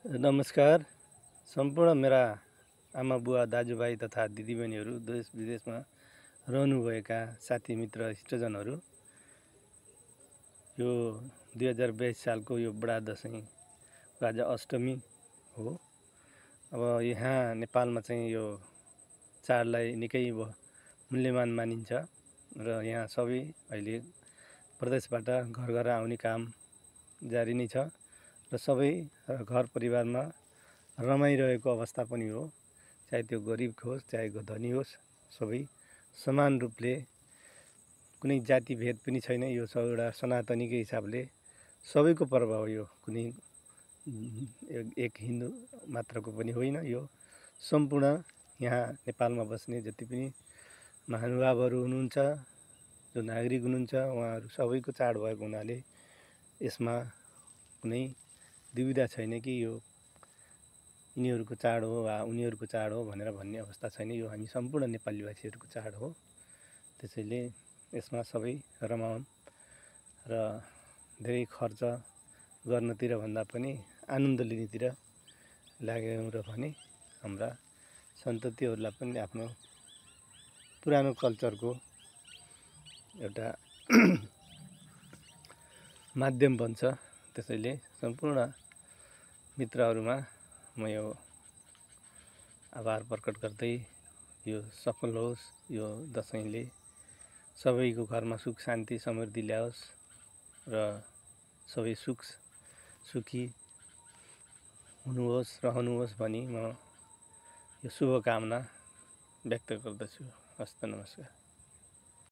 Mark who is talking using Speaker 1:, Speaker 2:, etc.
Speaker 1: नमस्कार। सम्पूर्ण मेरा आमा बुवा दाजुभाइ तथा दिदीबहिनीहरू देश विदेशमा रहनुभएका साथी मित्र इष्टजनहरू, यो 2022 सालको यो बडा दसैँ आज अष्टमी हो। अब यहाँ नेपालमा चाहिँ यो चाडलाई निकै मूल्यवान मानिन्छ र यहाँ सबै अहिले प्रदेशबाट घर घर आउने काम जारी नै छ र सबै घर परिवारमा रमाइरहेको अवस्था पनि हो। चाहे त्यो गरिब होस् चाहे धनी होस्, सबै समान रूपले कुनै जाति भेद पनि छैन। यो एउटा सनातनीकै हिसाबले सबैको पर्व हो। यो कुनै एक हिन्दू मात्रको पनि होइन। यो सम्पूर्ण यहाँ नेपालमा बस्ने जति पनि महानुभावहरू हुनुहुन्छ, जो नागरिक हुनुहुन्छ, उहाँहरू सबैको चाड भएको हुनाले यसमा कुनै दुविधा छैन कि यो यिनीहरूको चाड हो वा उनीहरूको चाड हो भनेर भन्ने अवस्था छैन। यो हामी सम्पूर्ण नेपालीवासीहरूको चाड हो। त्यसैले यसमा सबै रमाउन् र धेरै खर्च गर्नतिर भन्दा पनि आनन्द लिनेतिर लाग्यौँ र भने हाम्रा सन्ततिहरूलाई पनि आफ्नो पुरानो कल्चरको एउटा माध्यम बन्छ। त्यसैले सम्पूर्ण मित्रहरूमा म यो आभार प्रकट गर्दै यो सफल होस्, यो दसैँले सबैको घरमा सुख शान्ति समृद्धि ल्याओस् र सबै सुखी हुनुहोस् रहनुहोस् भनी म यो शुभकामना व्यक्त गर्दछु। हस्त नमस्कार।